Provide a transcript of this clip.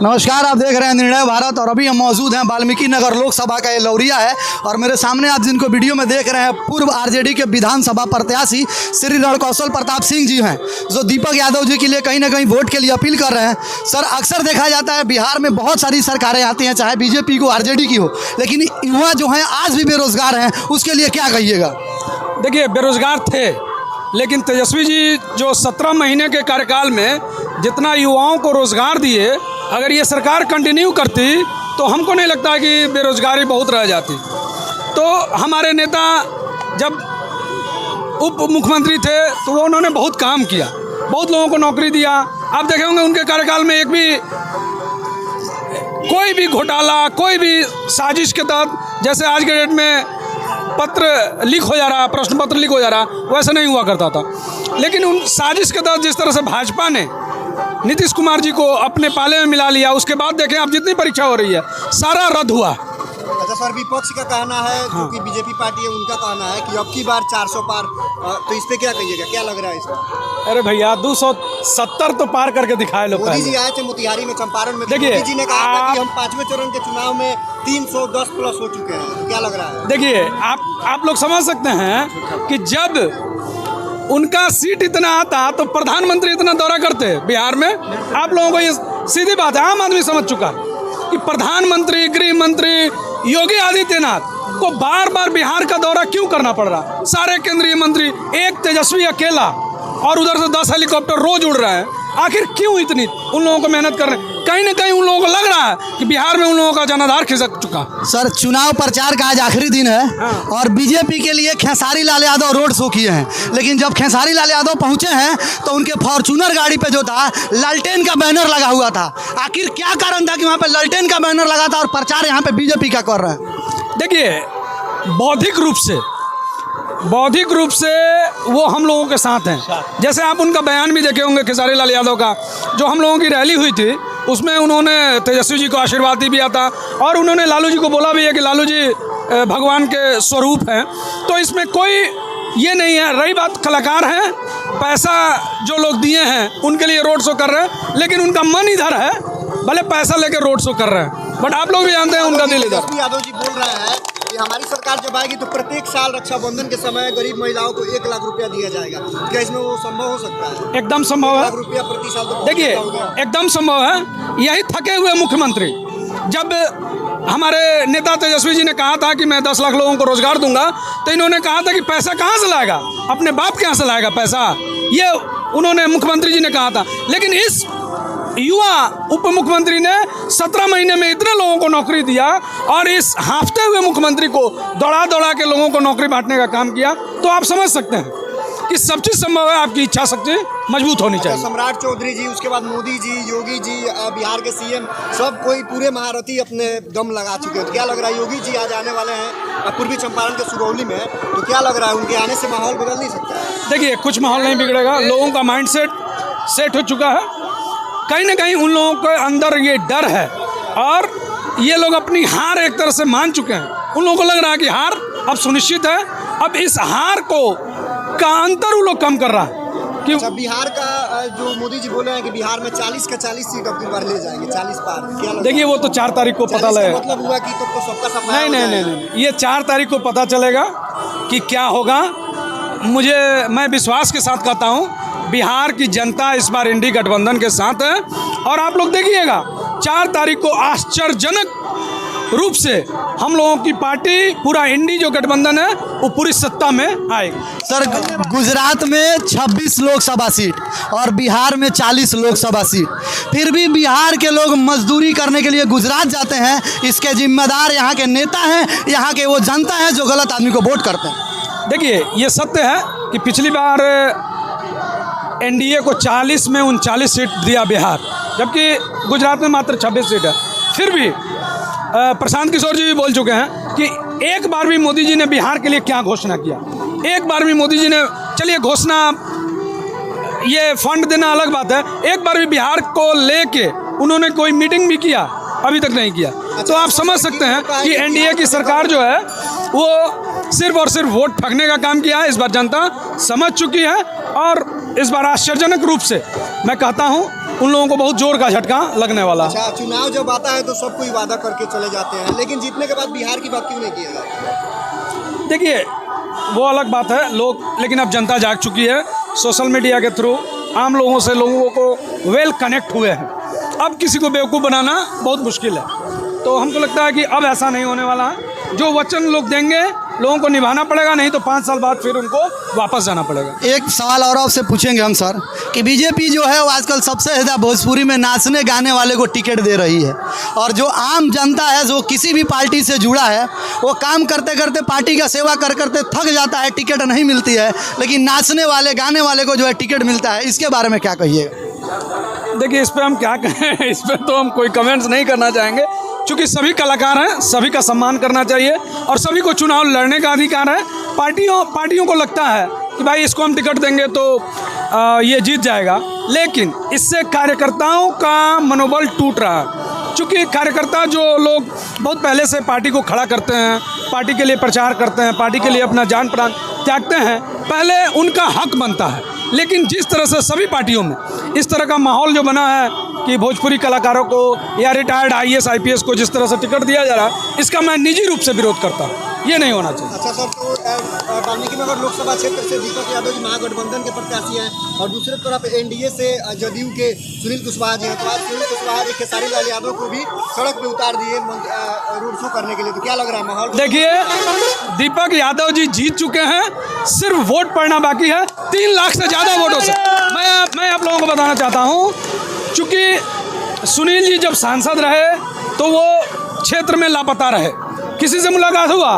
नमस्कार, आप देख रहे हैं निर्णय भारत और अभी हम मौजूद हैं वाल्मीकि नगर लोकसभा का ये लौरिया है और मेरे सामने आप जिनको वीडियो में देख रहे हैं पूर्व आरजेडी के विधानसभा प्रत्याशी श्री रणकौशल प्रताप सिंह जी हैं, जो दीपक यादव जी के लिए कहीं ना कहीं वोट के लिए अपील कर रहे हैं। सर, अक्सर देखा जाता है बिहार में बहुत सारी सरकारें आती हैं, चाहे बीजेपी को आरजेडी की हो, लेकिन युवा जो हैं आज भी बेरोजगार हैं, उसके लिए क्या कहिएगा? देखिए, बेरोजगार थे, लेकिन तेजस्वी जी जो 17 महीने के कार्यकाल में जितना युवाओं को रोजगार दिए, अगर ये सरकार कंटिन्यू करती तो हमको नहीं लगता कि बेरोजगारी बहुत रह जाती। तो हमारे नेता जब उप मुख्यमंत्री थे तो वो उन्होंने बहुत काम किया, बहुत लोगों को नौकरी दिया। आप देखे होंगे उनके कार्यकाल में एक भी कोई भी घोटाला, कोई भी साजिश के तहत, जैसे आज के डेट में पत्र लीक हो जा रहा, प्रश्न पत्र लीक हो जा रहा, वैसा नहीं हुआ करता था। लेकिन उन साजिश के तहत जिस तरह से भाजपा ने नीतीश कुमार जी को अपने पाले में मिला लिया, उसके बाद देखें आप जितनी परीक्षा हो रही है सारा रद्द हुआ। अच्छा सर, विपक्ष का कहना है, क्योंकि बीजेपी पार्टी है, उनका कहना है कि अब की बार 400 पार, तो इस पे क्या कहिएगा, क्या लग रहा है इसमें? अरे भैया, 270 तो पार करके दिखाए लोग। मोदी जी आए थे मोतिहारी में, चंपारण में, देखिए, मोदी जी ने कहा था कि हम 5वें चरण के चुनाव में 310 प्लस हो चुके हैं, तो क्या लग रहा है? देखिए, आप लोग समझ सकते हैं कि जब उनका सीट इतना आता तो प्रधानमंत्री इतना दौरा करते बिहार में। आप लोगों को ये सीधी बात है, आम आदमी समझ चुका कि प्रधानमंत्री, गृह मंत्री योगी आदित्यनाथ को बार बार बिहार का दौरा क्यों करना पड़ रहा? सारे केंद्रीय मंत्री, एक तेजस्वी अकेला, और उधर से 10 हेलीकॉप्टर रोज उड़ रहे हैं। आखिर क्यों इतनी उन लोगों को मेहनत कर रहे हैं? कहीं ना कहीं उन लोगों को लग रहा है कि बिहार में उन लोगों का जनाधार खिसक चुका। सर, चुनाव प्रचार का आज आखिरी दिन है। हाँ। और बीजेपी के लिए खेसारी लाल यादव रोड शो किए हैं, लेकिन जब खेसारी लाल यादव पहुंचे हैं तो उनके फॉर्चूनर गाड़ी पे जो था लालटेन का बैनर लगा हुआ था। आखिर क्या कारण था कि वहाँ पे लालटेन का बैनर लगा था और प्रचार यहाँ पे बीजेपी का कर रहे हैं? देखिए, बौद्धिक रूप से वो हम लोगों के साथ हैं। जैसे आप उनका बयान भी देखे होंगे खेसारी लाल यादव का, जो हम लोगों की रैली हुई थी उसमें उन्होंने तेजस्वी जी को आशीर्वाद दिया था और उन्होंने लालू जी को बोला भी है कि लालू जी भगवान के स्वरूप हैं। तो इसमें कोई ये नहीं है। रही बात कलाकार हैं, पैसा जो लोग दिए हैं उनके लिए रोड शो कर रहे हैं, लेकिन उनका मन इधर है, भले पैसा लेकर रोड शो कर रहे हैं, बट आप लोग भी जानते हैं उनका दिल इधर। यादव जी बोल रहे हैं कि हमारी सरकार जब आएगी तो प्रत्येक साल रक्षाबंधन के समय गरीब महिलाओं को 1 लाख रुपया दिया जाएगा। क्या इसमें वो संभव हो सकता है? एकदम संभव है। 1 लाख रुपया प्रति साल तो देखिए, एकदम संभव है। यही थके हुए मुख्यमंत्री, जब हमारे नेता तेजस्वी जी ने कहा था कि मैं 10 लाख लोगों को रोजगार दूंगा, तो इन्होंने कहा था कि पैसा कहाँ से लाएगा, अपने बाप के यहाँ से लाएगा पैसा, ये उन्होंने मुख्यमंत्री जी ने कहा था। लेकिन इस युवा उप मुख्यमंत्री ने 17 महीने में इतने लोगों को नौकरी दिया और इस हांफते हुए मुख्यमंत्री को दौड़ा दौड़ा के लोगों को नौकरी बांटने का काम किया। तो आप समझ सकते हैं कि सब चीज़ संभव है, आपकी इच्छा शक्ति मजबूत होनी चाहिए। सम्राट चौधरी जी, उसके बाद मोदी जी, योगी जी, बिहार के सीएम, सब कोई पूरे महारथी अपने दम लगा चुके हैं। तो क्या लग रहा है, योगी जी आज आने वाले हैं पूर्वी चंपारण के सुगौली में, तो क्या लग रहा है उनके आने से माहौल बदल नहीं सकता? देखिए, कुछ माहौल नहीं बिगड़ेगा। लोगों का माइंड सेट हो चुका है। कहीं ना कहीं उन लोगों के अंदर ये डर है और ये लोग अपनी हार एक तरह से मान चुके हैं। उन लोगों को लग रहा है कि हार अब सुनिश्चित है। अब इस हार का अंतर वो लोग कम कर रहा है कि बिहार का जो मोदी जी बोले हैं कि बिहार में 40 का 40 सीट अब की बार ले जाएंगे, 40 पार। क्या देखिए, वो तो 4 तारीख को पता लगेगा। मतलब हुआ कि तो सबका सफाया नहीं, ये 4 तारीख को पता चलेगा कि क्या होगा। मैं विश्वास के साथ कहता हूँ, बिहार की जनता इस बार इंडी गठबंधन के साथ है और आप लोग देखिएगा 4 तारीख को आश्चर्यजनक रूप से हम लोगों की पार्टी, पूरा इंडी जो गठबंधन है, वो पूरी सत्ता में आएगी। सर, गुजरात में 26 लोकसभा सीट और बिहार में 40 लोकसभा सीट, फिर भी बिहार के लोग मजदूरी करने के लिए गुजरात जाते हैं। इसके जिम्मेदार यहाँ के नेता हैं, यहाँ के वो जनता है जो गलत आदमी को वोट करते हैं। देखिए, ये सत्य है कि पिछली बार एनडीए को 40 में 39 सीट दिया बिहार, जबकि गुजरात में मात्र 26 सीट है। फिर भी प्रशांत किशोर जी भी बोल चुके हैं कि एक बार भी मोदी जी ने बिहार के लिए क्या घोषणा किया। एक बार भी मोदी जी ने, चलिए घोषणा, ये फंड देना अलग बात है, एक बार भी बिहार को लेके उन्होंने कोई मीटिंग भी किया, अभी तक नहीं किया। तो आप समझ सकते हैं कि एनडीए की सरकार जो है वो सिर्फ और सिर्फ वोट ठगने का काम किया है। इस बार जनता समझ चुकी है और इस बार आश्चर्यजनक रूप से मैं कहता हूं उन लोगों को बहुत जोर का झटका लगने वाला है। अच्छा, चुनाव जब आता है तो सब कोई वादा करके चले जाते हैं, लेकिन जीतने के बाद बिहार की बात क्यों नहीं किया? देखिए वो अलग बात है लोग, लेकिन अब जनता जाग चुकी है। सोशल मीडिया के थ्रू आम लोगों से लोगों को वेल कनेक्ट हुए हैं। अब किसी को बेवकूफ़ बनाना बहुत मुश्किल है। तो हमको लगता है कि अब ऐसा नहीं होने वाला है। जो वचन लोग देंगे लोगों को निभाना पड़ेगा, नहीं तो 5 साल बाद फिर उनको वापस जाना पड़ेगा। एक सवाल और आपसे पूछेंगे हम सर कि बीजेपी जो है वो आजकल सबसे ज़्यादा भोजपुरी में नाचने गाने वाले को टिकट दे रही है, और जो आम जनता है जो किसी भी पार्टी से जुड़ा है वो काम करते करते पार्टी का सेवा कर करते थक जाता है, टिकट नहीं मिलती है, लेकिन नाचने वाले गाने वाले को जो है टिकट मिलता है। इसके बारे में क्या कहिएगा? देखिए इस पर हम क्या कहें, इस पर तो हम कोई कमेंट्स नहीं करना चाहेंगे, क्योंकि सभी कलाकार हैं, सभी का सम्मान करना चाहिए और सभी को चुनाव लड़ने का अधिकार है। पार्टियों को लगता है कि भाई इसको हम टिकट देंगे तो ये जीत जाएगा, लेकिन इससे कार्यकर्ताओं का मनोबल टूट रहा है। चूँकि कार्यकर्ता जो लोग बहुत पहले से पार्टी को खड़ा करते हैं, पार्टी के लिए प्रचार करते हैं, पार्टी के लिए अपना जान प्राण त्यागते हैं, पहले उनका हक बनता है। लेकिन जिस तरह से सभी पार्टियों में इस तरह का माहौल जो बना है कि भोजपुरी कलाकारों को या रिटायर्ड IAS IPS को जिस तरह से टिकट दिया जा रहा है, इसका मैं निजी रूप से विरोध करता हूँ। ये नहीं होना चाहिए। अच्छा सर, तो वाल्मीकि नगर लोकसभा क्षेत्र से दीपक यादव जी महागठबंधन के प्रत्याशी हैं और दूसरी तरफ NDA से जदयू के सुनील कुशवाहा जी हैं। तो आज सुनील कुशवाहा जी खेसारी लाल यादव को भी सड़क पे उतार दिए रोड शो करने के लिए, तो क्या लग रहा है माहौल? देखिए दीपक यादव जी जीत चुके हैं, सिर्फ वोट पड़ना बाकी है 3 लाख से ज़्यादा वोटों से। मैं आप लोगों को बताना चाहता हूँ, चूँकि सुनील जी जब सांसद रहे तो वो क्षेत्र में लापता रहे, किसी से मुलाकात हुआ